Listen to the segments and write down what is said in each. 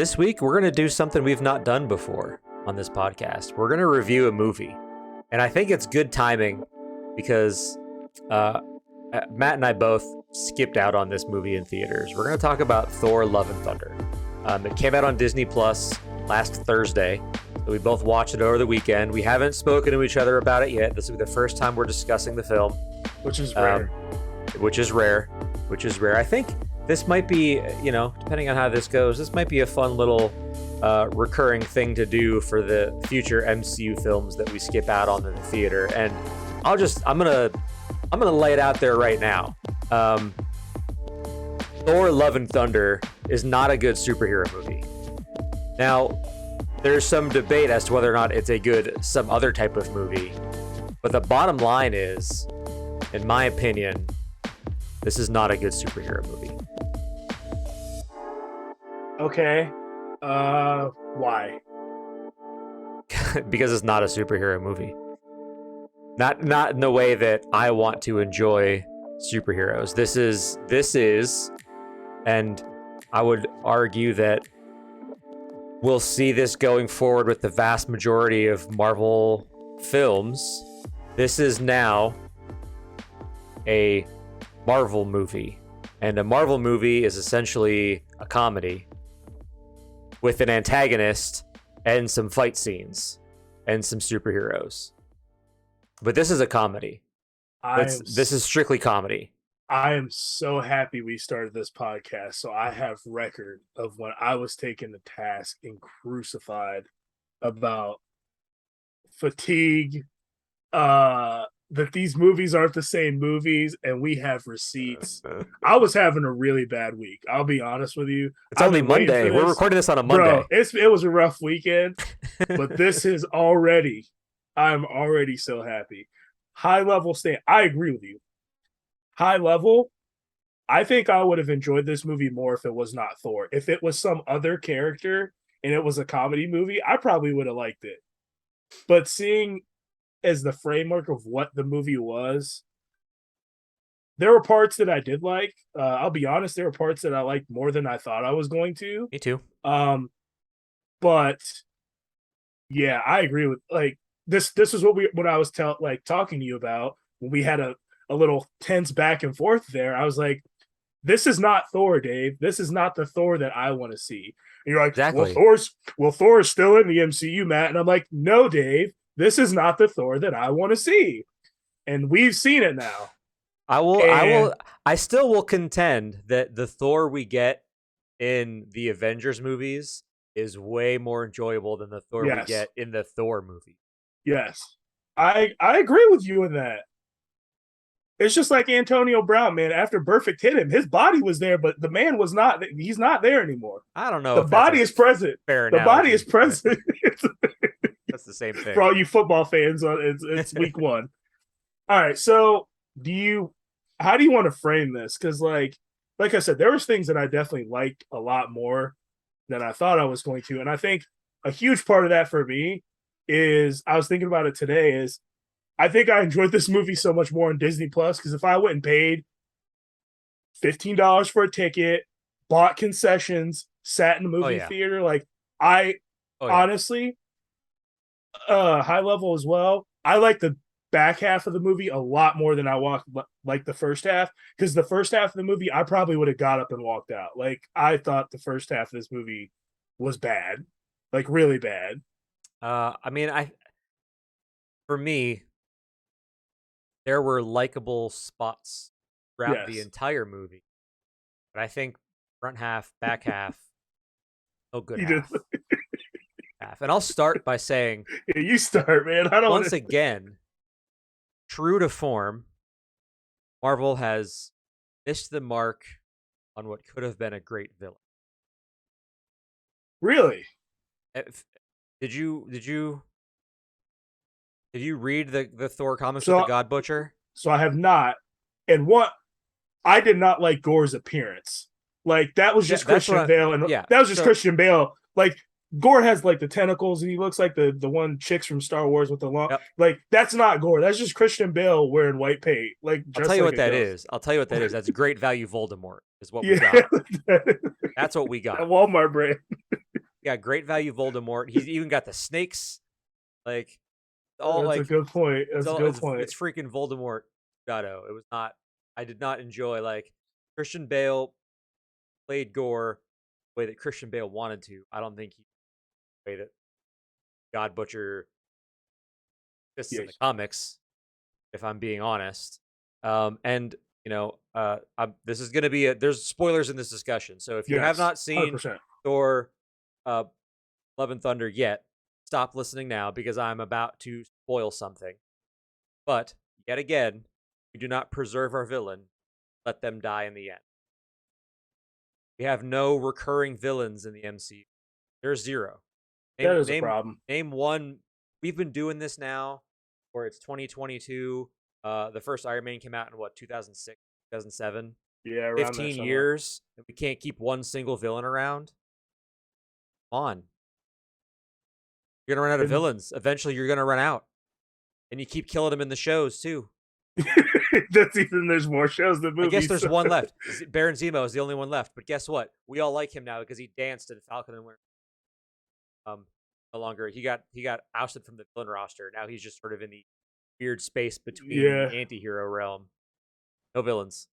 This week, we're going to do something we've not done before on this podcast. We're going to review a movie. And I think it's good timing because Matt and I both skipped out on this movie in theaters. We're going to talk about Thor: Love and Thunder. It came out on Disney Plus last Thursday. So we both watched it over the weekend. We haven't spoken to each other about it yet. This will be the first time we're discussing the film. Which is rare. Which is rare. I think this might be, depending on how this goes, this might be a fun little recurring thing to do for the future MCU films that we skip out on in the theater. And I'm gonna lay it out there right now. Thor: Love and Thunder is not a good superhero movie. Now, there's some debate as to whether or not it's a good some other type of movie, but the bottom line is, in my opinion, this is not a good superhero movie. Okay. Why? Because it's not a superhero movie. Not in the way that I want to enjoy superheroes. This is, and I would argue that we'll see this going forward with the vast majority of Marvel films. This is now a Marvel movie. And a Marvel movie is essentially a comedy with an antagonist and some fight scenes and some superheroes. But this is a comedy. This is strictly comedy. I am so happy we started this podcast, so I have record of when I was taken to task and crucified about fatigue, that these movies aren't the same movies, and we have receipts. I was having a really bad week. I'll be honest with you. It's only Monday. We're recording this on a Monday. Bro, it was a rough weekend, but this is already, I'm already so happy. High level stand. I agree with you. High level, I think I would have enjoyed this movie more if it was not Thor. If it was some other character and it was a comedy movie, I probably would have liked it. But seeing as the framework of what the movie was, there were parts that I did like. I'll be honest, there were parts that I liked more than I thought I was going to. Me too. But yeah, I agree with this is what I was talking to you about when we had a little tense back and forth there. I was like, this is not Thor, Dave. This is not the Thor that I want to see. And you're like, exactly. Thor is still in the MCU, Matt. And I'm like, no, Dave, this is not the Thor that I want to see. And we've seen it now. I still will contend that the Thor we get in the Avengers movies is way more enjoyable than the Thor we get in the Thor movie. Yes. I agree with you in that. It's just like Antonio Brown, man. After Perfect hit him, his body was there, but the man was not. He's not there anymore. I don't know. The body is present. Fair the body is present. That's the same thing. For all you football fans, it's week one. All right. So how do you want to frame this? Because like I said, there was things that I definitely liked a lot more than I thought I was going to. And I think a huge part of that for me is, I was thinking about it today, is I think I enjoyed this movie so much more on Disney Plus, because if I went and paid $15 for a ticket, bought concessions, sat in the movie theater, honestly, high level as well, I like the back half of the movie a lot more than I like the first half, because the first half of the movie, I probably would have got up and walked out. Like, I thought the first half of this movie was bad, like really bad. For me, there were likable spots throughout the entire movie, but I think front half, back half, good half. And I'll start by saying, yeah, you start, man. Again, true to form, Marvel has missed the mark on what could have been a great villain. Really? Did you read the Thor comics with the God Butcher? So I have not. And I did not like Gore's appearance. Like, that was just Christian Bale. And that was just Christian Bale. Like, Gore has like the tentacles, and he looks like the one chicks from Star Wars with the long. Yep. Like, that's not Gore. That's just Christian Bale wearing white paint. Like, I'll tell you what that is. That's great value Voldemort is what we got. That's what we got. A Walmart brand. We got great value Voldemort. He's even got the snakes. Like all That's a like good point. it's That's a all good point. it's freaking Voldemort. Gato. It was not. I did not enjoy like Christian Bale played Gore the way that Christian Bale wanted to. I don't think he the way that God Butcher exists in the Yes. comics. If I'm being honest, and this is gonna be there's spoilers in this discussion. So if you have Yes. not seen 100%. Thor, uh, Love and Thunder yet, stop listening now because I'm about to spoil something. But yet again, we do not preserve our villain, let them die in the end. We have no recurring villains in the MCU. There's zero. That is a problem. Name one. We've been doing this now, where it's 2022. The first Iron Man came out in what 2006, 2007. Yeah, around 15 years. And we can't keep one single villain around. Come on. You're gonna run out of villains. Eventually, you're gonna run out, and you keep killing them in the shows too. That's even there's more shows than movies. I guess there's one left. Baron Zemo is the only one left. But guess what? We all like him now because he danced in Falcon and Winter. No longer he got ousted from the villain roster. Now he's just sort of in the weird space between the anti-hero realm. No villains.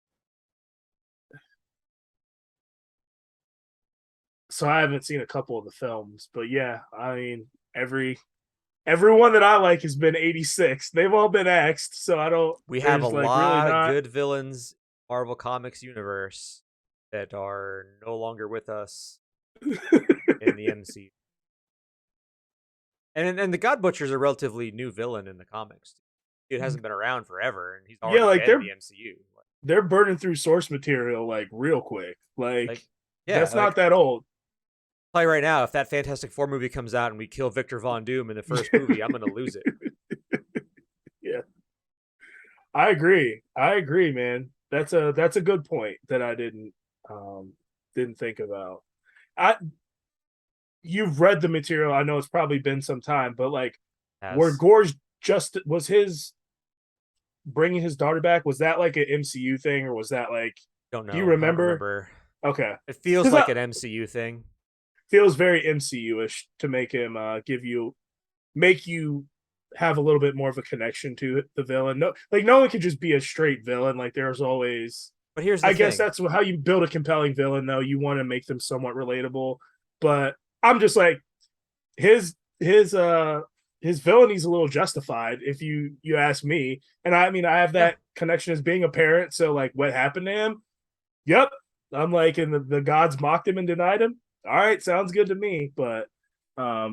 So I haven't seen a couple of the films, but yeah, I mean everyone that I like has been 86. They've all been axed, so I don't. We have a like lot really of good villains in Marvel Comics universe that are no longer with us in the MCU. And the God Butcher's a relatively new villain in the comics. It hasn't been around forever, and he's already dead in the MCU. They're burning through source material like real quick. That's not that old. Play right now. If that Fantastic Four movie comes out and we kill Victor Von Doom in the first movie, I'm going to lose it. Yeah, I agree, man. That's a good point that I didn't think about. You've read the material. I know it's probably been some time, but like, where Gore's just was his bringing his daughter back, was that like an MCU thing, or was that like? Don't know. Do you remember? Okay, it feels like an MCU thing. Feels very MCU-ish to make him make you have a little bit more of a connection to the villain. No one could just be a straight villain. Like there's always. But here's the thing. Guess that's how you build a compelling villain, though. You want to make them somewhat relatable. But I'm just like his villainy is a little justified if you ask me. And I mean, I have that connection as being a parent. So like, what happened to him? Yep, I'm like, and the gods mocked him and denied him. All right, sounds good to me. But I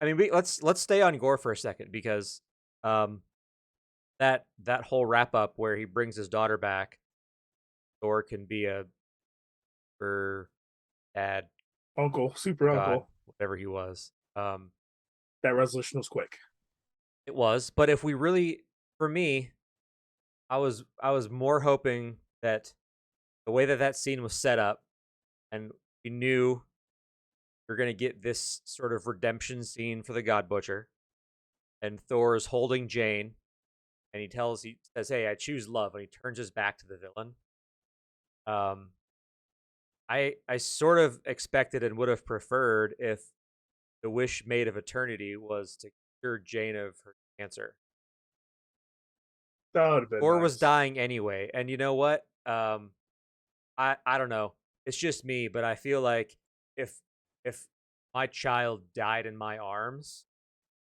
mean, let's stay on Gore for a second because that whole wrap up where he brings his daughter back, Thor can be a super dad, super uncle, whatever he was. That resolution was quick. It was, but if we really, for me, I was more hoping that the way that scene was set up, and we knew we're going to get this sort of redemption scene for the God Butcher, and Thor is holding Jane, and he says, "Hey, I choose love," and he turns his back to the villain. I sort of expected and would have preferred if the wish made of eternity was to cure Jane of her cancer. That would have been. Thor nice. was dying anyway, and you know what? I don't know. It's just me, but I feel like if my child died in my arms,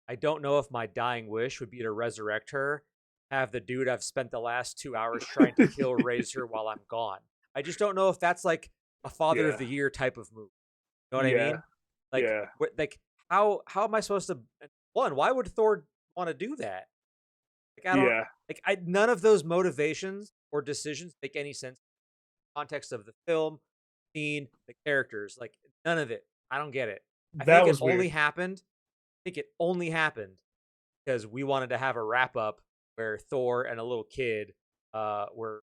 I don't know if my dying wish would be to resurrect her, have the dude I've spent the last 2 hours trying to kill raise her while I'm gone. I just don't know if that's like a Father of the Year type of move. You know what I mean? Like how am I supposed to? One, why would Thor want to do that? Like I don't. None of those motivations or decisions make any sense in the context of the film, scene, the characters. Like none of it. I don't get it. I think it only happened because we wanted to have a wrap up where Thor and a little kid were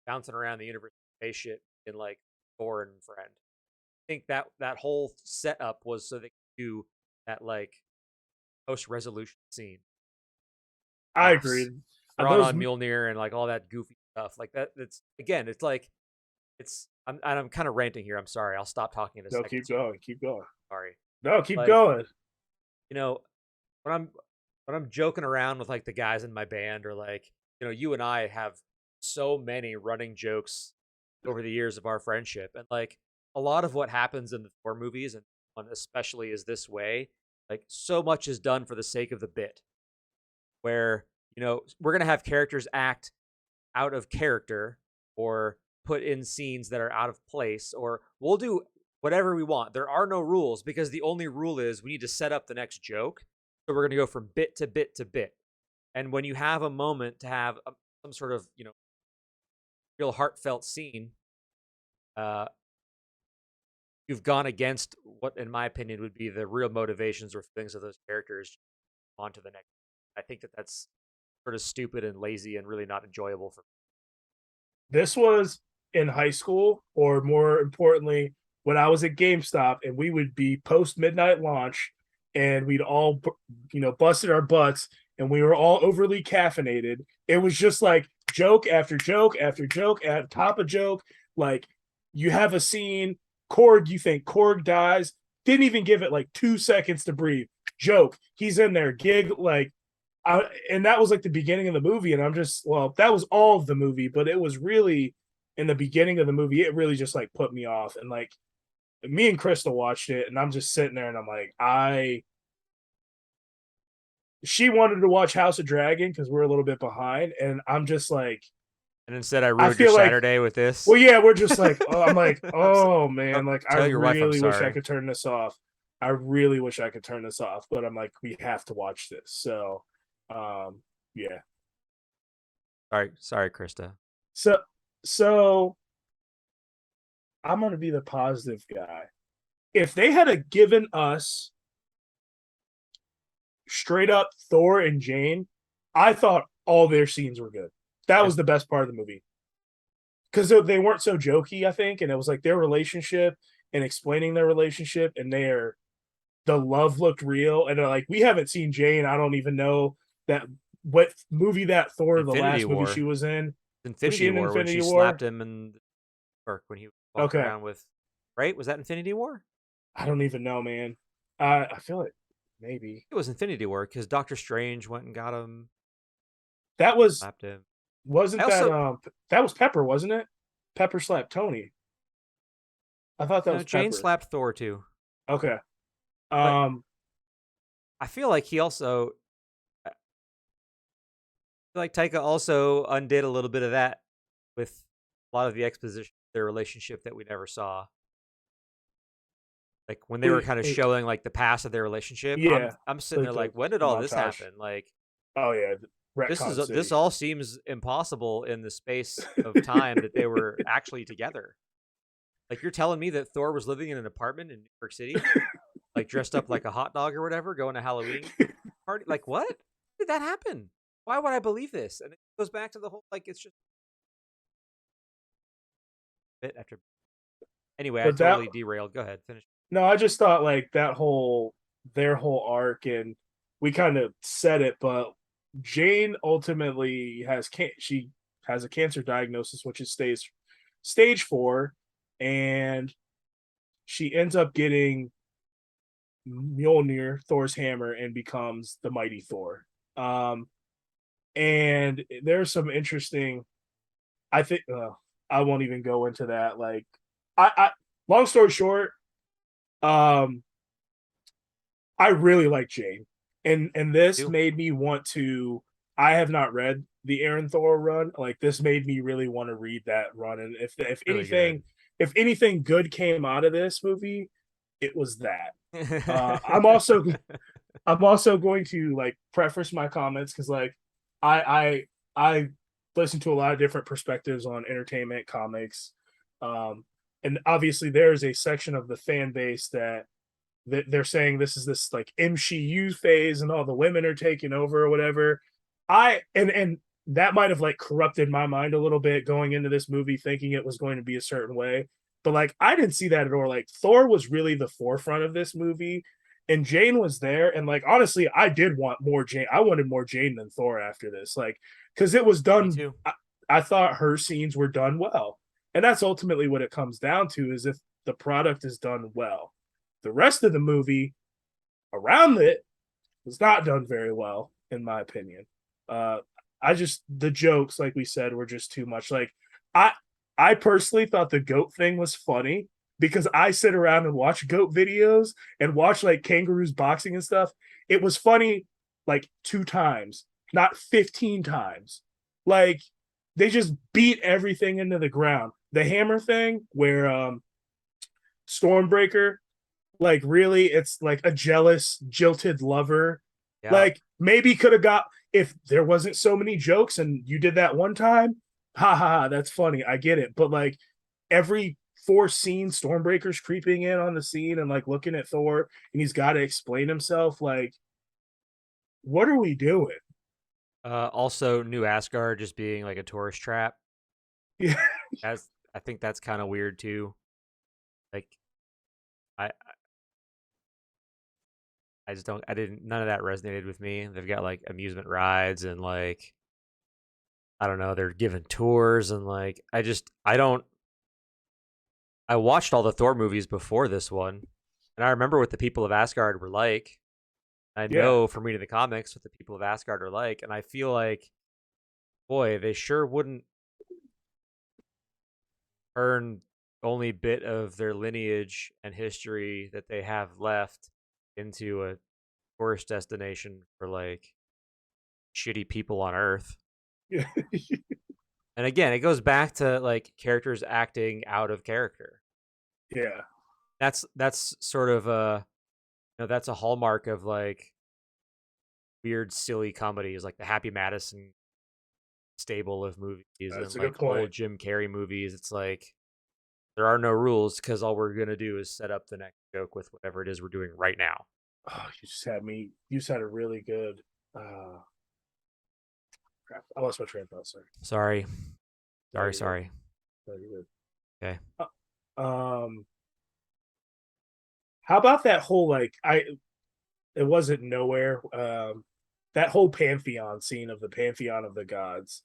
bouncing around the universe spaceship in like Thor and Friend. I think that whole setup was so they could do that like post resolution scene. I agree. Thrawn on Mjolnir and like all that goofy stuff like that. It's like I'm kind of ranting here. I'm sorry. I'll stop talking in a second. Keep going. Sorry. No, keep Like, going. you know, when I'm joking around with like the guys in my band, or like, you and I have so many running jokes over the years of our friendship, and like a lot of what happens in the Thor movies, and one especially is this way. Like, so much is done for the sake of the bit, where we're gonna have characters act out of character, or put in scenes that are out of place, or we'll do whatever we want. There are no rules, because the only rule is we need to set up the next joke. So we're going to go from bit to bit to bit. And when you have a moment to have some sort of, real heartfelt scene, uh, you've gone against what, in my opinion, would be the real motivations or things of those characters on to the next. I think that that's sort of stupid and lazy and really not enjoyable for me. This was in high school, or more importantly, when I was at GameStop, and we would be post midnight launch, and we'd all, busted our butts, and we were all overly caffeinated. It was just like joke after joke after joke at top of joke. Like, you have a scene, Korg, you think Korg dies, didn't even give it like 2 seconds to breathe. Joke, he's in there, gig, like, and that was like the beginning of the movie, and I'm just, well, that was all of the movie, but it was really in the beginning of the movie, it really just like put me off. And like, me and Crystal watched it, and I'm just sitting there, and I'm like, she wanted to watch House of Dragon because we're a little bit behind, and I'm just like, And instead, I I ruined your feel like, Saturday with this. well, yeah, we're just like, oh, I'm like, I'm oh man, like I tell your wife I'm really wish I sorry. could turn this off. I really wish I could turn this off, but I'm like, we have to watch this. So, yeah. Sorry, Krista. So, so I'm gonna be the positive guy. If they had given us straight up Thor and Jane, I thought all their scenes were good. That Yeah. was the best part of the movie, because they weren't so jokey, I think, and it was like their relationship and explaining their relationship, and the love looked real. And like, we haven't seen Jane. I don't even know that what movie that Thor, the Infinity last movie she War. was in. Was she Infinity in War, when Infinity she War? slapped him and or when he walked Okay, around with, right? Was that Infinity War? I don't even know, man. I feel like maybe It was Infinity War, because Doctor Strange went and got him, that was slapped him. I wasn't that also, that was Pepper, wasn't it? Pepper slapped Tony. I thought that no, was Jane Pepper. slapped Thor too. Okay. But Um, I feel like he also, I feel like Taika also undid a little bit of that with a lot of the exposition of their relationship that we never saw. Like, when they were kind of showing like the past of their relationship, I'm yeah, I'm sitting like there like, when did the all this montage. happen? Like, Oh yeah, this retcon this city. all seems impossible in the space of time that they were actually together. Like, you're telling me that Thor was living in an apartment in New York City, like dressed up like a hot dog or whatever, going to Halloween party? Like, what? How did that happen? Why would I believe this? And it goes back to the whole, like, it's just bit after. Anyway, I But that totally derailed. Go ahead, finish. no, I just thought like that whole their whole arc, and we kind of said it, but Jane ultimately she has a cancer diagnosis, which is stage 4, and she ends up getting Mjolnir, Thor's hammer, and becomes the mighty Thor. Um, and there's some interesting. I think I won't even go into that. Like, I long story short, um, I really like Jane, and this You made me want to. I have not read the Aaron Thor run. Like, this made me really want to read that run. And really good. if anything good came out of this movie, it was that. I'm also going to like preface my comments, because like I listen to a lot of different perspectives on entertainment, comics, um, and obviously there's a section of the fan base that they're saying this like MCU phase, and all the women are taking over or whatever. And that might have like corrupted my mind a little bit going into this movie, thinking it was going to be a certain way. But like, I didn't see that at all. Like, Thor was really the forefront of this movie, and Jane was there. And like, honestly, I did want more Jane. I wanted more Jane than Thor after this, like, because it was Me done. too. I thought her scenes were done well, and that's ultimately what it comes down to: is if the product is done well. The rest of the movie around it was not done very well, in my opinion. I just the jokes, like we said, were just too much. Like I I personally thought the goat thing was funny because I sit around and watch goat videos and watch like kangaroos boxing and stuff. It was funny like 2 times, not 15 times. Like they just beat everything into the ground. The hammer thing where Stormbreaker, like really it's like a jealous, jilted lover. Yeah. Like maybe could have got if there wasn't so many jokes and you did that one time, ha ha ha, that's funny. I get it. But like every 4 scenes, Stormbreaker's creeping in on the scene and like looking at Thor and he's got to explain himself. Like, what are we doing? Also, New Asgard just being like a tourist trap. Yeah. I think that's kind of weird too. Like, I I just don't. I didn't. None of that resonated with me. They've got like amusement rides and like I don't know. They're giving tours and like I don't. I watched all the Thor movies before this one, and I remember what the people of Asgard were like. I Yeah. know from reading the comics what the people of Asgard are like, and I feel like, boy, they sure wouldn't earn only bit of their lineage and history that they have left into a tourist destination for like shitty people on Earth. Yeah. And again, it goes back to like characters acting out of character. Yeah. That's sort of a that's a hallmark of like weird, silly comedies, like the Happy Madison stable of movies That's and a good like old point. Jim Carrey movies. It's like there are no rules because all we're gonna do is set up the next joke with whatever it is we're doing right now. Oh, you just had a really good crap. I lost my train of thought, sorry. Sorry, No, you're good. sorry. No, you're good. Okay. How about that whole like it wasn't nowhere. That whole pantheon scene of the pantheon of the gods.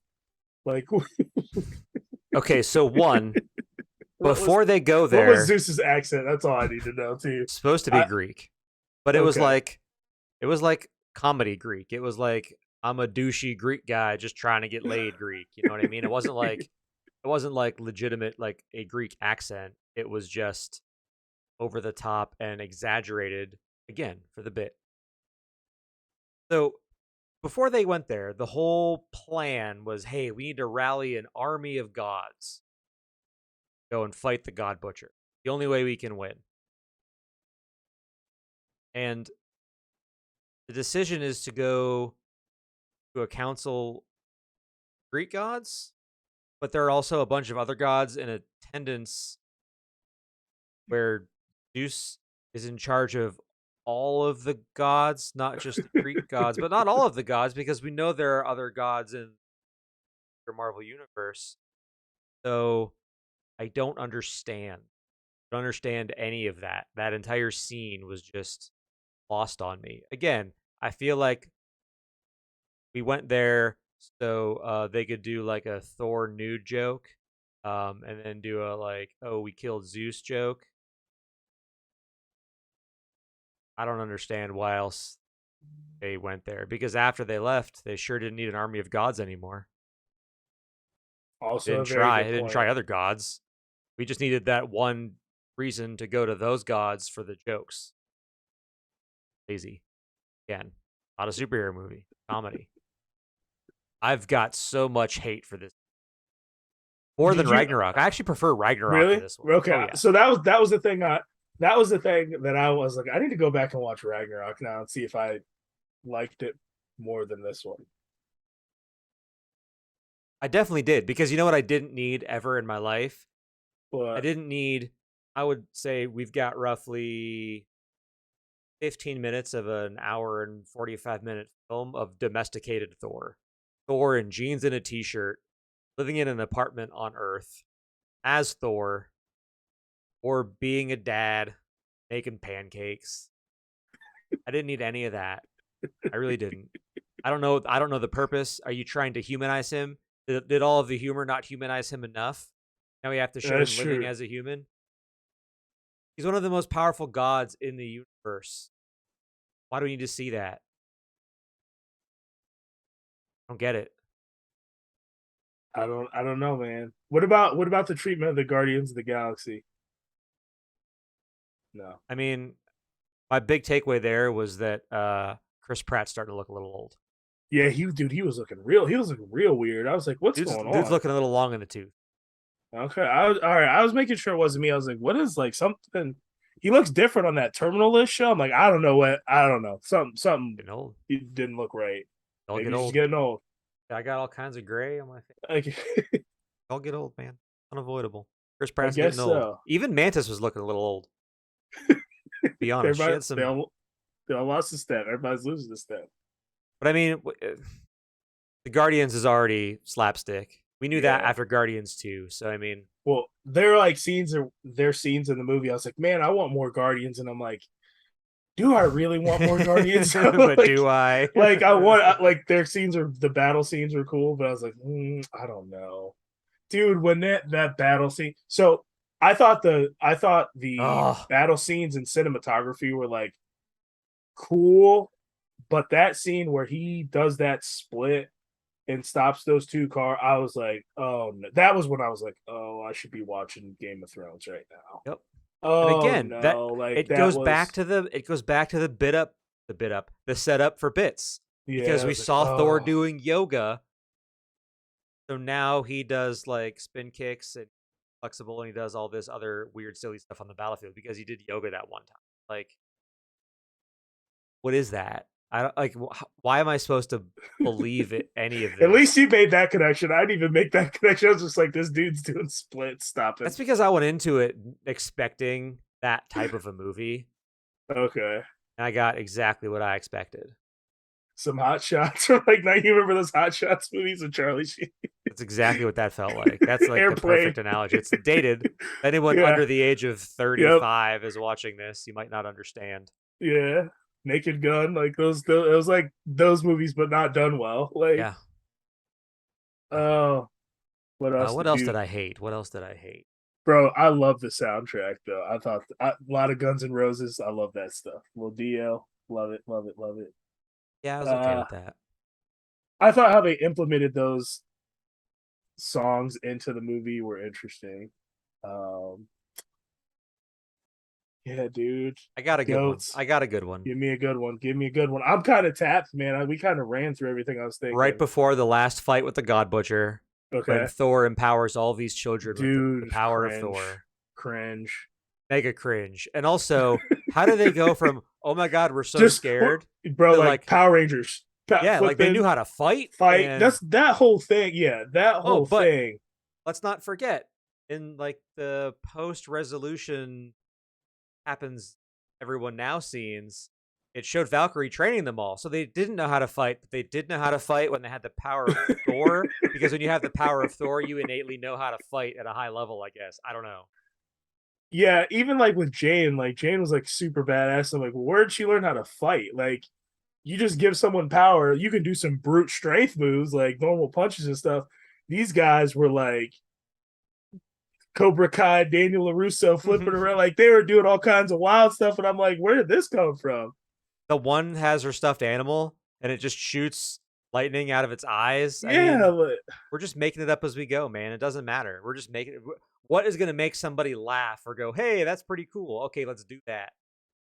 Like Okay, so one before was, they go what was there, Zeus's accent? That's all I need to know too. supposed to be I, Greek, but okay. it was like comedy Greek. It was like I'm a douchey Greek guy just trying to get laid Greek. You know what I mean? It wasn't like legitimate like a Greek accent. It was just over the top and exaggerated again for the bit. So before they went there, the whole plan was, hey, we need to rally an army of gods, go and fight the God Butcher. The only way we can win. And the decision is to go to a council of Greek gods, but there are also a bunch of other gods in attendance where Zeus is in charge of all of the gods, not just the Greek gods, but not all of the gods, because we know there are other gods in the Marvel universe. So I don't understand. I don't understand any of that. That entire scene was just lost on me. Again, I feel like we went there so they could do like a Thor nude joke, and then do a like, oh, we killed Zeus joke. I don't understand why else they went there because after they left, they sure didn't need an army of gods anymore. Also a very They good didn't try point. other gods. We just needed that one reason to go to those gods for the jokes. Lazy. Again, not a superhero movie, comedy. I've got so much hate for this. More than Did you Ragnarok. I actually prefer Ragnarok to really? this one. Okay. Oh yeah. So that was the thing that was the thing that I was like, I need to go back and watch Ragnarok now and see if I liked it more than this one. I definitely did because you know what I didn't need ever in my life? I But didn't need I would say we've got roughly 15 minutes of an hour and 45-minute film of domesticated Thor. Thor in jeans and a t-shirt, living in an apartment on Earth as Thor, or being a dad, making pancakes. I didn't need any of that. I really didn't. I don't know the purpose. Are you trying to humanize him? Did all of the humor not humanize him enough? Now we have to show that's him living true. as a human. He's one of the most powerful gods in the universe. Why do we need to see that? I don't get it. I don't know, man. What about the treatment of the Guardians of the Galaxy? No. I mean, my big takeaway there was that Chris Pratt's starting to look a little old. Yeah, he was looking real weird. I was like, what's going on? Dude's looking a little long in the tooth. Okay. All right. I was making sure it wasn't me. I was like, what is like something he looks different on that Terminal List show. I'm like, I don't know. Something Getting old. he didn't look right. I'll Maybe get he's old. getting old. I got all kinds of gray on my face. Like, I'll get old, man. Unavoidable. Chris I Pratt's guess getting old. so. Even Mantis was looking a little old. Be honest, she had some. They all lost a step. Everybody's losing a step. But I mean, the Guardians is already slapstick. We knew that after Guardians 2. So I mean, well, they're like scenes in the movie. I was like, man, I want more Guardians, and I'm like, do I really want more Guardians? but like, do I? Like, I want like their scenes are the battle scenes are cool, but I was like, I don't know, dude. When that battle scene, so I thought the battle scenes and cinematography were like cool, but that scene where he does that split and stops those two cars, I was like, oh no. That was when I was like, oh, I should be watching Game of Thrones right now. Yep. Oh, and again, no, that like it that goes was, back to the setup for bits. yeah, Because we like, saw Thor doing yoga. So now he does like spin kicks and flexible, and he does all this other weird, silly stuff on the battlefield because he did yoga that one time. Like, what is that? I don't like. Why am I supposed to believe any of this? At least you made that connection. I didn't even make that connection. I was just like, this dude's doing splits. Stop it. That's because I went into it expecting that type of a movie. Okay. And I got exactly what I expected. Some Hot Shots. Like, now you remember those Hot Shots movies with Charlie Sheen? That's exactly what that felt like. That's like the perfect analogy. It's dated. Anyone under the age of 35 is watching this. You might not understand. Yeah. Naked Gun. Like, it was like those movies, but not done well. Like, yeah. Oh. What else? What else did I hate? What else did I hate? Bro, I love the soundtrack, though. I thought a lot of Guns N' Roses. I love that stuff. Little DL. Love it. Love it. Love it. Yeah, I was okay with that. I thought how they implemented those songs into the movie were interesting. Yeah, dude. I got a good one. I got a good one. Give me a good one. Give me a good one. I'm kind of tapped, man. We kind of ran through everything I was thinking. Right before the last fight with the God Butcher, okay, when Thor empowers all these children dude, with the power cringe, of Thor. Cringe. Mega cringe. And also, how do they go from, oh my God, we're so scared? Bro, like Power Rangers. Yeah, like they knew how to fight. That's that whole thing. Yeah, that whole thing. Let's not forget, in like the post-resolution happens everyone now scenes, it showed Valkyrie training them all. So they didn't know how to fight, but they did know how to fight when they had the power of Thor. Because when you have the power of Thor, you innately know how to fight at a high level, I guess. I don't know. Yeah, even like with Jane, like Jane was like super badass. I'm like, well, where'd she learn how to fight? Like, you just give someone power, you can do some brute strength moves, like normal punches and stuff. These guys were like Cobra Kai, Daniel LaRusso flipping around, like they were doing all kinds of wild stuff, and I'm like, where did this come from? The one has her stuffed animal, and it just shoots lightning out of its eyes. Yeah, I mean, we're just making it up as we go, man. It doesn't matter. We're just making it. What is going to make somebody laugh or go, hey, that's pretty cool. Okay, let's do that.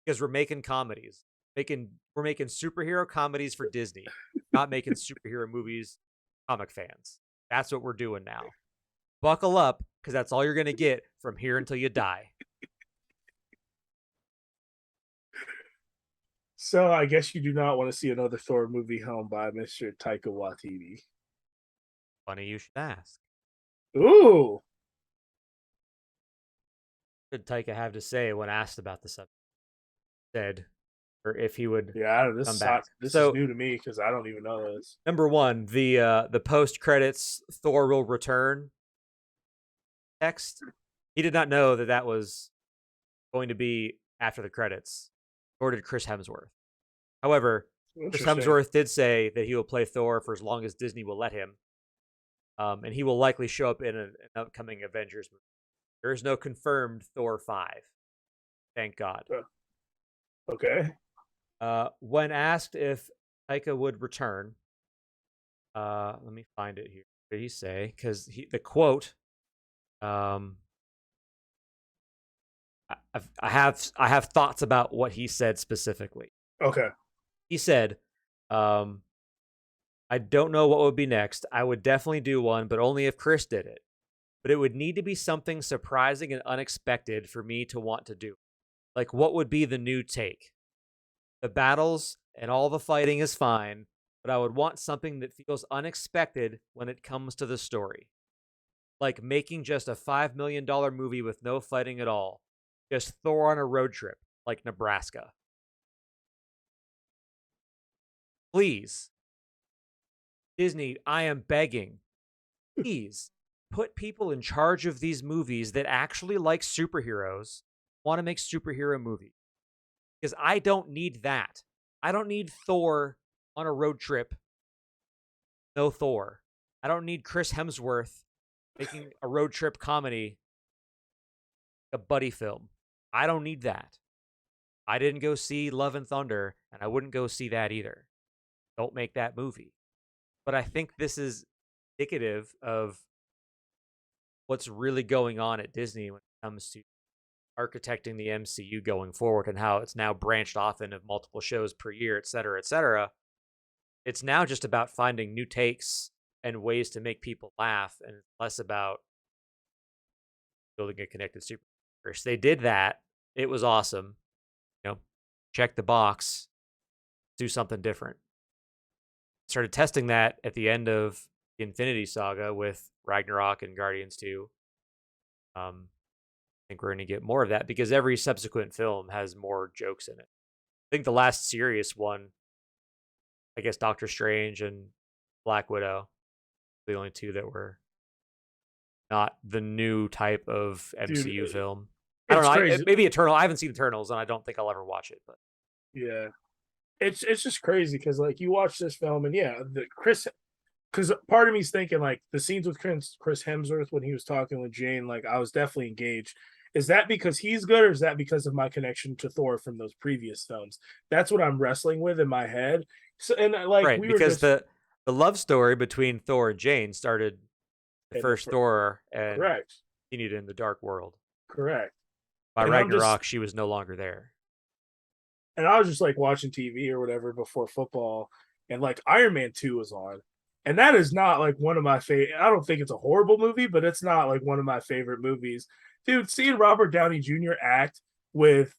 Because we're making comedies. We're making superhero comedies for Disney, not making superhero movies comic fans. That's what we're doing now. Buckle up, because that's all you're going to get from here until you die. So I guess you do not want to see another Thor movie helmed by Mr. Taika Waititi. Funny you should ask. Ooh. What did Taika have to say when asked about the subject? Said, or if he would come back. This is new to me because I don't even know this. Number one, the post credits Thor will return text. He did not know that was going to be after the credits, nor did Chris Hemsworth. However, Chris Hemsworth did say that he will play Thor for as long as Disney will let him, and he will likely show up in an upcoming Avengers movie. There is no confirmed Thor 5. Thank God. Okay. When asked if Taika would return, let me find it here. What did he say? Because the quote, um, I have thoughts about what he said specifically. Okay. He said, um, "I don't know what would be next. I would definitely do one, but only if Chris did it. But it would need to be something surprising and unexpected for me to want to do. Like, what would be the new take? The battles and all the fighting is fine, but I would want something that feels unexpected when it comes to the story. Like making just a $5 million movie with no fighting at all. Just Thor on a road trip, like Nebraska. Please, Disney, I am begging. Please put people in charge of these movies that actually like superheroes, want to make superhero movies. Because I don't need that. I don't need Thor on a road trip. No Thor. I don't need Chris Hemsworth making a road trip comedy, a buddy film. I don't need that. I didn't go see Love and Thunder, and I wouldn't go see that either. Don't make that movie. But I think this is indicative of what's really going on at Disney when it comes to architecting the MCU going forward and how it's now branched off into multiple shows per year, et cetera, et cetera. It's now just about finding new takes and ways to make people laugh, and it's less about building a connected superverse. They did that. It was awesome. Check the box, do something different. Started testing that at the end of the Infinity Saga with Ragnarok and Guardians 2. I think we're going to get more of that because every subsequent film has more jokes in it. I think the last serious one, I guess Doctor Strange and Black Widow, the only two that were not the new type of MCU Dude, film. I don't it's know. crazy. Maybe Eternal. I haven't seen Eternals, and I don't think I'll ever watch it. But Yeah. It's just crazy because like you watch this film and yeah, the Chris, because part of me's thinking like the scenes with Chris Hemsworth when he was talking with Jane, like I was definitely engaged. Is that because he's good, or is that because of my connection to Thor from those previous films? That's what I'm wrestling with in my head. So and like right, we were because just the love story between Thor and Jane started the in the first Thor and correct, continued in the Dark World. correct, By and I'm just Ragnarok, she was no longer there. and I was just like watching TV or whatever before football, and like Iron Man 2 was on. And that is not like one of my favorite. I don't think it's a horrible movie, but it's not like one of my favorite movies. Dude, seeing Robert Downey Jr. act with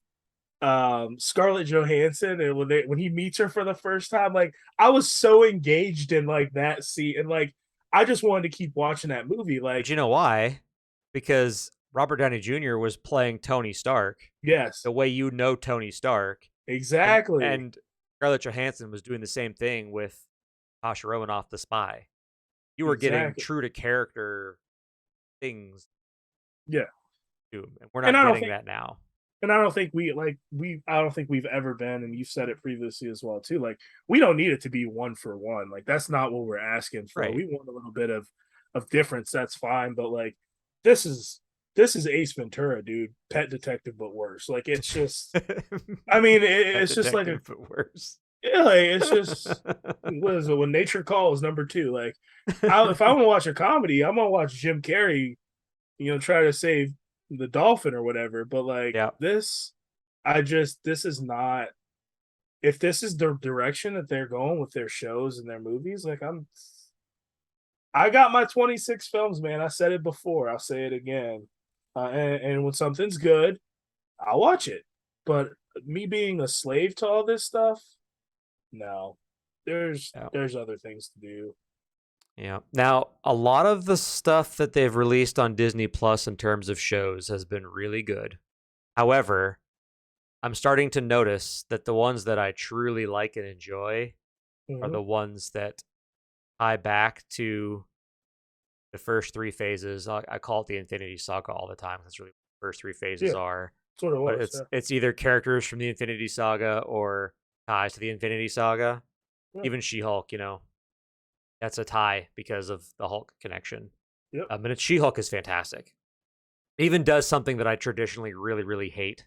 Scarlett Johansson and when he meets her for the first time, like I was so engaged in like that scene and like I just wanted to keep watching that movie. But Like, you know why? Because Robert Downey Jr. was playing Tony Stark yes, the way you know Tony Stark, and exactly. Scarlett Johansson was doing the same thing with Tasha Romanoff, the spy. You were getting Exactly. true to character things Yeah. too, and we're And not I don't getting think that now. and I don't think I don't think we've ever been, and you've said it previously as well too. Like we don't need it to be one for one. Like that's not what we're asking for. Right. We want a little bit of difference. That's fine, but like this is this is Ace Ventura, dude. Pet Detective, but worse. Like it's just. I mean, Pet it's just like a detective, but worse. yeah, like it's just what is it when nature calls number two. Like if I want to watch a comedy, I'm gonna watch Jim Carrey, try to save the dolphin or whatever. But like Yeah. this, this is not. If this is the direction that they're going with their shows and their movies, like I got my 26 films, man. I said it before. I'll say it again. And when something's good, I'll watch it. But me being a slave to all this stuff, no. Yeah. There's other things to do. Yeah. Now, a lot of the stuff that they've released on Disney Plus in terms of shows has been really good. However, I'm starting to notice that the ones that I truly like and enjoy are Mhm. the ones that tie back to the first three phases. I call it the Infinity Saga all the time. That's really what the first three phases Yeah, are. that's what it But was. it's Yeah. it's either characters from the Infinity Saga or ties to the Infinity Saga. Yeah. Even She-Hulk, that's a tie because of the Hulk connection. Yep. And it's She-Hulk is fantastic. It even does something that I traditionally really, really hate.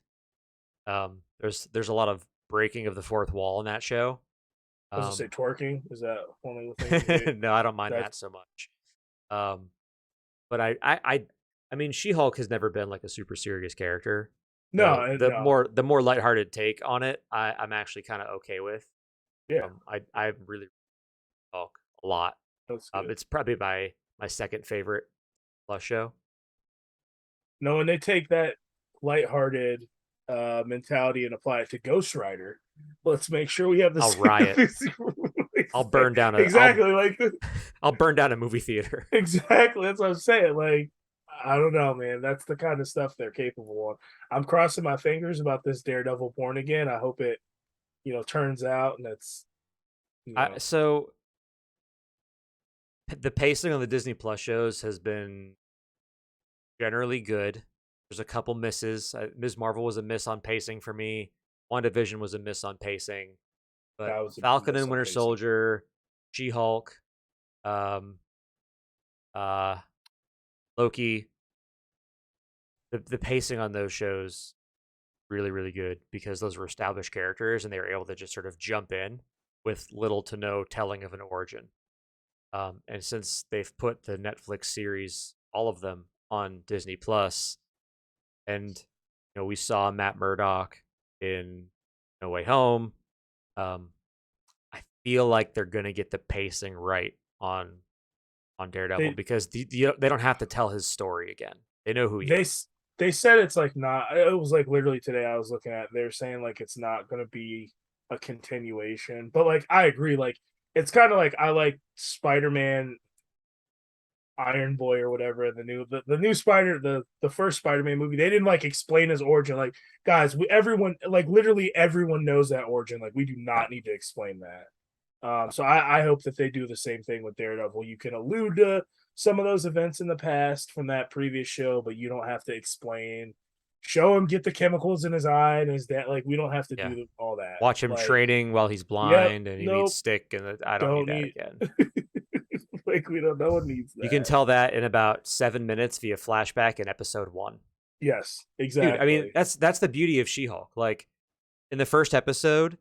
There's a lot of breaking of the fourth wall in that show. I was gonna say Um, twerking. Is that one of the things you hate? no, I don't mind That's that so much. Um, but I mean, She-Hulk has never been like a super serious character. no, So and no. the more lighthearted take on it, I'm actually kind of okay with. Yeah, I really Hulk a lot. that's good. It's probably my second favorite plus show. No, and they take that lighthearted mentality and apply it to Ghost Rider. Let's make sure we have the I'll same riot. I'll burn down a exactly like I'll burn down a movie theater. exactly. That's what I'm saying. Like, I don't know, man. That's the kind of stuff they're capable of. I'm crossing my fingers about this Daredevil born again. I hope it, turns out and it's, So the pacing on the Disney Plus shows has been generally good. There's a couple misses. Ms. Marvel was a miss on pacing for me. WandaVision was a miss on pacing. But that was a Falcon miss and on Winter pacing. Soldier, She-Hulk, um, uh, Loki, the pacing on those shows really, really good because those were established characters and they were able to just sort of jump in with little to no telling of an origin. And since they've put the Netflix series, all of them, on Disney Plus, and we saw Matt Murdock in No Way Home. I feel like they're gonna get the pacing right on Daredevil They because they don't have to tell his story again. They know who he they is. they said it's like not. It was like literally today I was looking at. They're saying like it's not going to be a continuation, but like I agree. Like it's kind of like I like Spider-Man, Iron Boy or whatever the new Spider the first Spider-Man movie. They didn't like explain his origin. Like guys, everyone like literally everyone knows that origin. Like we do Yeah. not need to explain that. So I hope that they do the same thing with Daredevil. You can allude to some of those events in the past from that previous show, but you don't have to explain. Show him get the chemicals in his eye and his dad. Like we don't have to Yeah. do all that. Watch him Like, training while he's yep, blind and he needs nope, stick, and I don't need don't that need. again. Like we don't. No one needs You can that. tell that in about 7 minutes via flashback in episode 1. Yes, Dude, I mean exactly. that's the beauty of She-Hulk. Like in the first episode,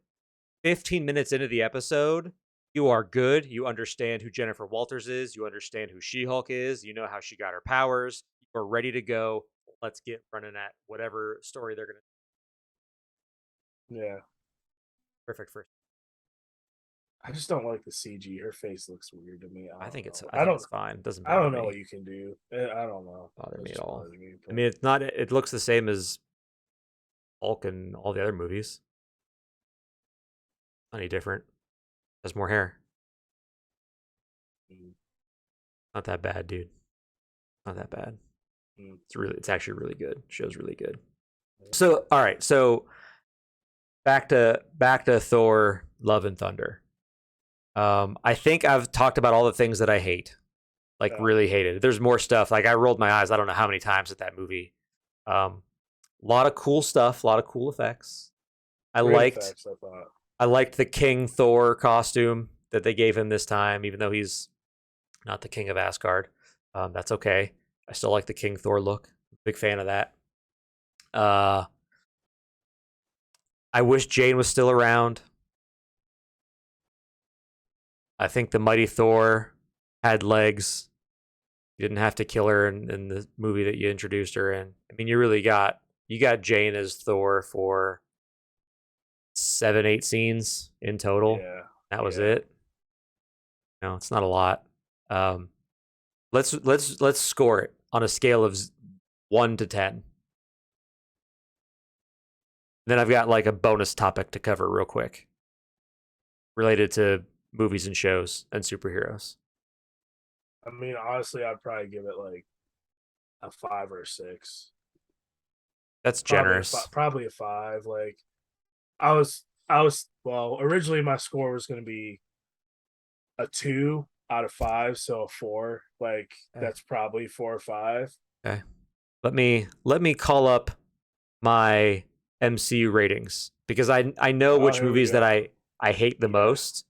15 minutes into the episode, you are good. You understand who Jennifer Walters is. You understand who She-Hulk is. You know how she got her powers. You're ready to go. Let's get running at whatever story they're gonna. Yeah, Perfect for. I just don't like the CG. Her face looks weird to me. I I don't think it's know. I think it's fine. It doesn't I bother don't know me. what you can do. I don't know. Bother It me at just all. bothers me. I But mean, it's not. It looks the same as Hulk and all the other movies. Not any different. Has more hair. mm, Not that bad, dude. Not that bad. mm, It's actually really good. Show's really good. So, all right. So back to Thor: Love and Thunder. I think I've talked about all the things that I hate, like yeah, really hated. There's more stuff. Like I rolled my eyes. I don't know how many times at that movie. A lot of cool stuff. A lot of cool effects. I great liked. effects. I thought. I liked the King Thor costume that they gave him this time, even though he's not the King of Asgard. That's okay. I still like the King Thor look. Big fan of that. Uh, I wish Jane was still around. I think the Mighty Thor had legs. You didn't have to kill her in the movie that you introduced her in. I mean, you got Jane as Thor for 7, 8 scenes in total. Yeah, That was yeah. it. No, it's not a lot. Um, let's score it on a scale of 1 to 10. Then I've got like a bonus topic to cover real quick related to movies and shows and superheroes. I mean, honestly, I'd probably give it like a 5 or 6. That's Probably generous. probably a 5. Like I was well, originally my score was going to be a 2 out of 5, so a 4. Like Okay. that's probably 4 or 5. Okay. Let me call up my MCU ratings because I know Oh, which here we movies that go. I hate the Yeah. most,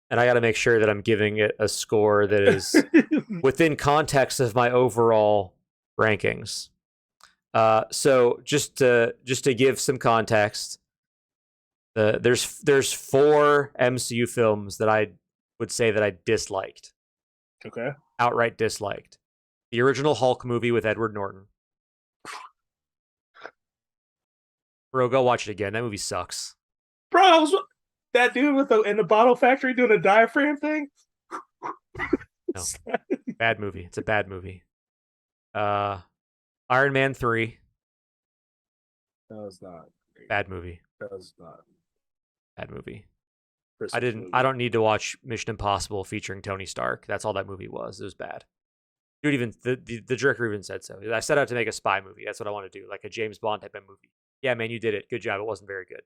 and I got to make sure that I'm giving it a score that is within context of my overall rankings. So just to give some context, there's four MCU films that I would say that I disliked, Okay. outright disliked. The original Hulk movie with Edward Norton. Bro, go watch it again. That movie sucks. Bro, that dude with in the bottle factory doing a diaphragm thing. No, bad movie. It's a bad movie. Iron Man 3. That was not. Bad movie. That was not. Bad movie. Christmas movie. I don't need to watch Mission Impossible featuring Tony Stark. That's all that movie was. It was bad. Dude, even the director even said so. I set out to make a spy movie. That's what I want to do, like a James Bond type of movie. Yeah, man, you did it. Good job. It wasn't very good.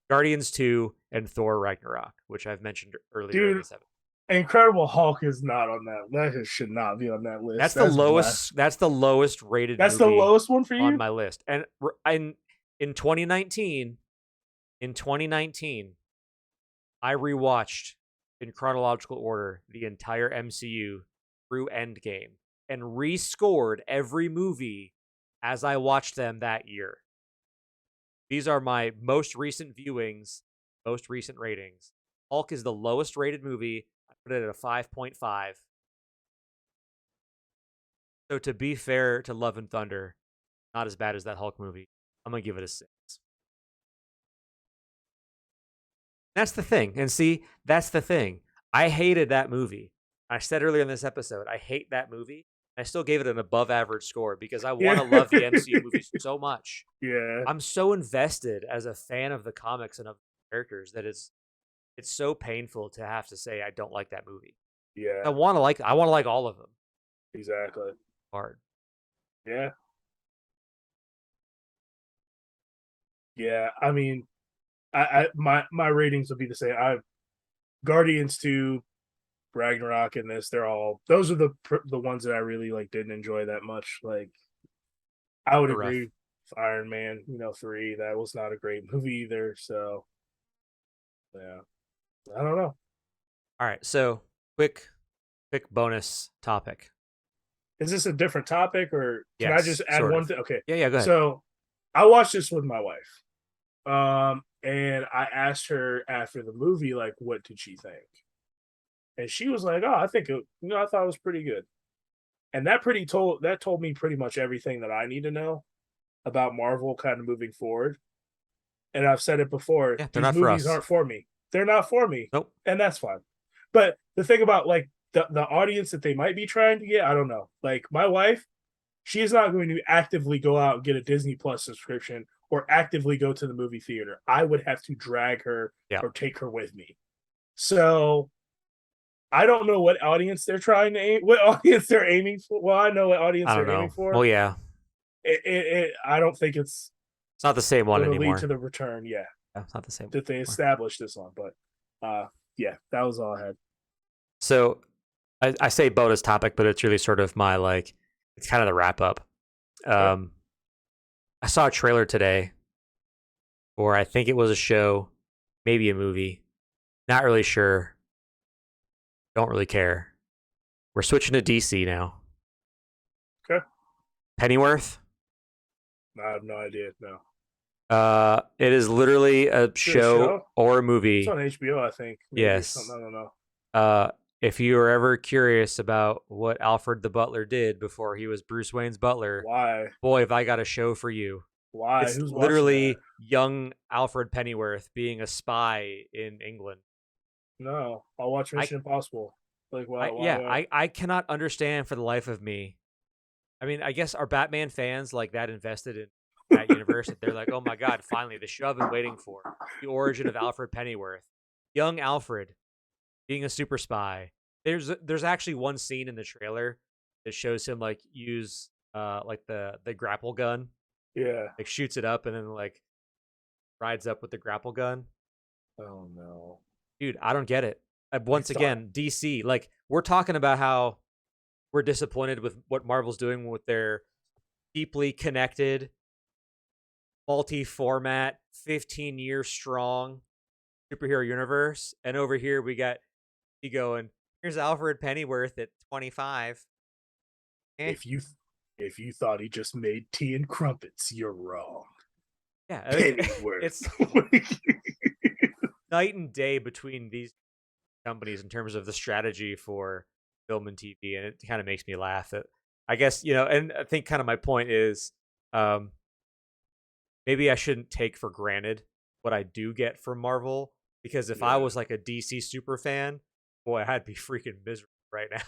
Guardians 2 and Thor Ragnarok, which I've mentioned earlier. Dude, in this episode. Incredible Hulk is not on that. That should not be on that list. That's the lowest. That's the lowest rated. That's the lowest one for you on my list. And in 2019, I rewatched in chronological order the entire MCU through Endgame and rescored every movie as I watched them that year. These are my most recent viewings, most recent ratings. Hulk is the lowest rated movie. I put it at a 5.5. So to be fair to Love and Thunder, not as bad as that Hulk movie. I'm going to give it a 6. That's the thing. And see, that's the thing. I hated that movie. I said earlier in this episode, I hate that movie. I still gave it an above average score because I want to love the MCU movies so much. Yeah. I'm so invested as a fan of the comics and of the characters that it's so painful to have to say I don't like that movie. Yeah. I want to like all of them. Exactly. Hard. Yeah. Yeah. I mean, my ratings will be the same. Guardians 2, Ragnarok, and this, those are the ones that I really like didn't enjoy that much. Like, I would agree with Iron Man, 3. That was not a great movie either. So, yeah, I don't know. All right, so quick bonus topic. Is this a different topic, or can I just add one thing? Okay. Yeah, go ahead. So, I watched this with my wife. And I asked her after the movie, like, what did she think? And she was like, "Oh, I think I thought it was pretty good." And that told me pretty much everything that I need to know about Marvel kind of moving forward. And I've said it before, yeah, these movies aren't for me. They're not for me. Nope. And that's fine. But the thing about like the audience that they might be trying to get, I don't know. Like my wife, she is not going to actively go out and get a Disney Plus subscription or actively go to the movie theater. I would have to drag her or take her with me. So I don't know what audience they're what audience they're aiming for. Well, I know what audience they're aiming for. Well, yeah. I don't think it's not the same one anymore. Lead to the return, yeah. It's not the same that they established this on, but yeah, that was all I had. So I say bonus topic, but it's really sort of my it's kind of the wrap up. I saw a trailer today, or I think it was a show, maybe a movie. Not really sure. Don't really care. We're switching to DC now. Okay. Pennyworth? I have no idea. No. It is literally a show or a movie. It's on HBO, I think. Maybe yes. I don't know. If you are ever curious about what Alfred the Butler did before he was Bruce Wayne's butler, why? Boy, have I got a show for you. Why? It's literally young Alfred Pennyworth being a spy in England. No, I'll watch Mission Impossible. Like, why? I cannot understand for the life of me. I mean, I guess are Batman fans like that invested in that universe that they're like, oh my god, finally the show I've been waiting for, the origin of Alfred Pennyworth, young Alfred being a super spy. There's actually one scene in the trailer that shows him use the grapple gun. Yeah. Shoots it up and then rides up with the grapple gun. Oh no. Dude, I don't get it. Once again, DC, we're talking about how we're disappointed with what Marvel's doing with their deeply connected, multi-format, 15-year strong superhero universe. And over here we got you going, here's Alfred Pennyworth at 25. If you If you thought he just made tea and crumpets, you're wrong. Yeah, Pennyworth. it's night and day between these companies in terms of the strategy for film and TV, and it kind of makes me laugh. That I guess and I think kind of my point is, maybe I shouldn't take for granted what I do get from Marvel, because if I was like a DC super fan, boy, I'd be freaking miserable right now.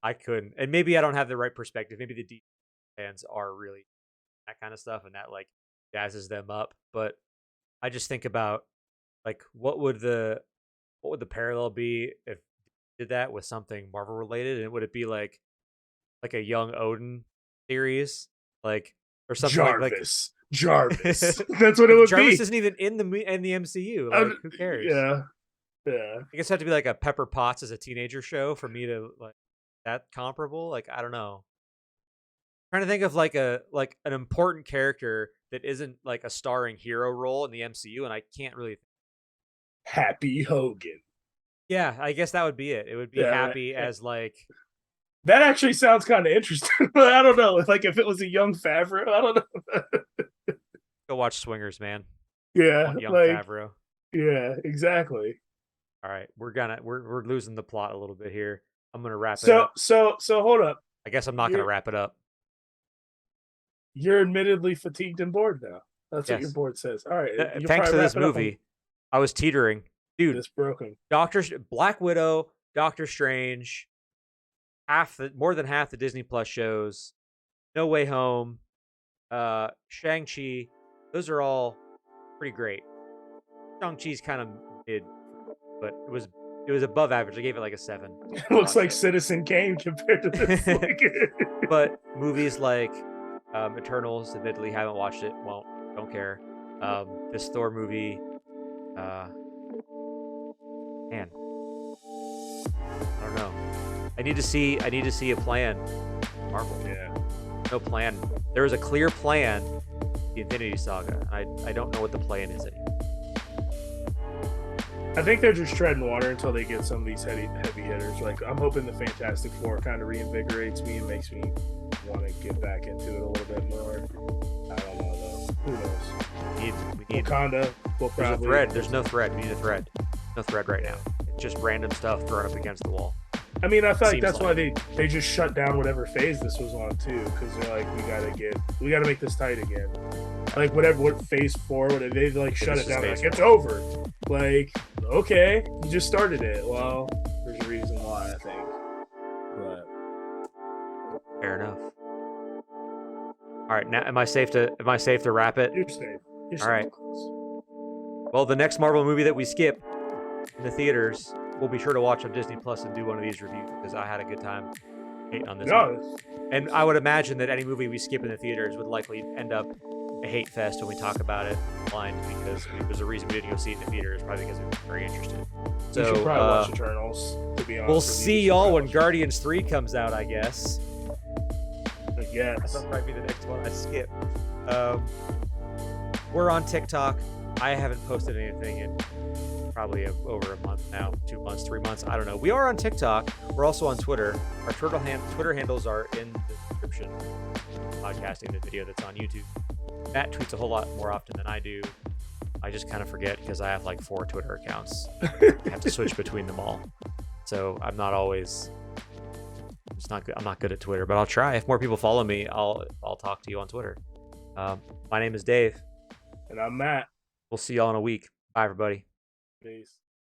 I couldn't, and maybe I don't have the right perspective. Maybe the DC fans are really that kind of stuff, and that like jazzes them up. But I just think about like what would the parallel be if did that with something Marvel related, and would it be like a young Odin series, like or something Jarvis. Jarvis. That's what it would Jarvis be. isn't even in the MCU. Like, who cares? Yeah. I guess it have to be like a Pepper Potts as a teenager show for me to like that comparable. Like, I don't know. I'm trying to think of like an important character that isn't like a starring hero role in the MCU, and I can't really. Happy Hogan. Yeah, I guess that would be it. It would be Happy as like. That actually sounds kind of interesting, but I don't know. Like if it was a young Favreau, I don't know. Go watch Swingers, man. Yeah, young Favreau. Yeah, exactly. All right, we're losing the plot a little bit here. I'm gonna wrap it up. So hold up. I guess I'm not gonna wrap it up. You're admittedly fatigued and bored now. That's what your board says. All right. Thanks to this movie, I was teetering, dude. It's broken. Black Widow, Doctor Strange, more than half the Disney Plus shows, No Way Home, Shang-Chi. Those are all pretty great. Shang-Chi's kind of mid, but it was above average. I gave it like a 7. It looks like Citizen Kane compared to this. But movies like Eternals, admittedly haven't watched it. Well, don't care. This Thor movie, man, I don't know. I need to see a plan. Marvel. Yeah. No plan. There is a clear plan. The Infinity Saga. I don't know what the plan is anymore. I think they're just treading water until they get some of these heavy hitters. Like I'm hoping the Fantastic Four kind of reinvigorates me and makes me want to get back into it a little bit more. I don't know though. Who knows? We need Wakanda. There's a thread. There's no thread. We need a thread. No thread right now. It's just random stuff thrown up against the wall. I mean, I feel like that's why they just shut down whatever phase this was on too, because they're like, we gotta make this tight again. Like what phase 4, they like shut it down. Like it's over. Like okay, you just started it. Well, there's a reason why I think. But fair enough. All right, now am I safe to wrap it? You're safe. All right. Well, the next Marvel movie that we skip in the theaters, we'll be sure to watch on Disney Plus and do one of these reviews because I had a good time hating on this. And I would imagine that any movie we skip in the theaters would likely end up a hate fest when we talk about it online, because there's a reason we didn't go see it in the theaters, probably because we're very interested. So you should probably watch Eternals, to be honest. We'll see y'all when Guardians 3 comes out, I guess. I guess. That'll probably be the next one I skip. We're on TikTok. I haven't posted anything in probably over a month now, 2 months, 3 months. I don't know. We are on TikTok. We're also on Twitter. Our Twitter handles are in the description. Podcasting the video that's on YouTube. Matt tweets a whole lot more often than I do. I just kind of forget because I have like 4 Twitter accounts. I have to switch between them all. So I'm not always. It's not good. I'm not good at Twitter, but I'll try. If more people follow me, I'll talk to you on Twitter. My name is Dave. And I'm Matt. We'll see y'all in a week. Bye, everybody. Peace.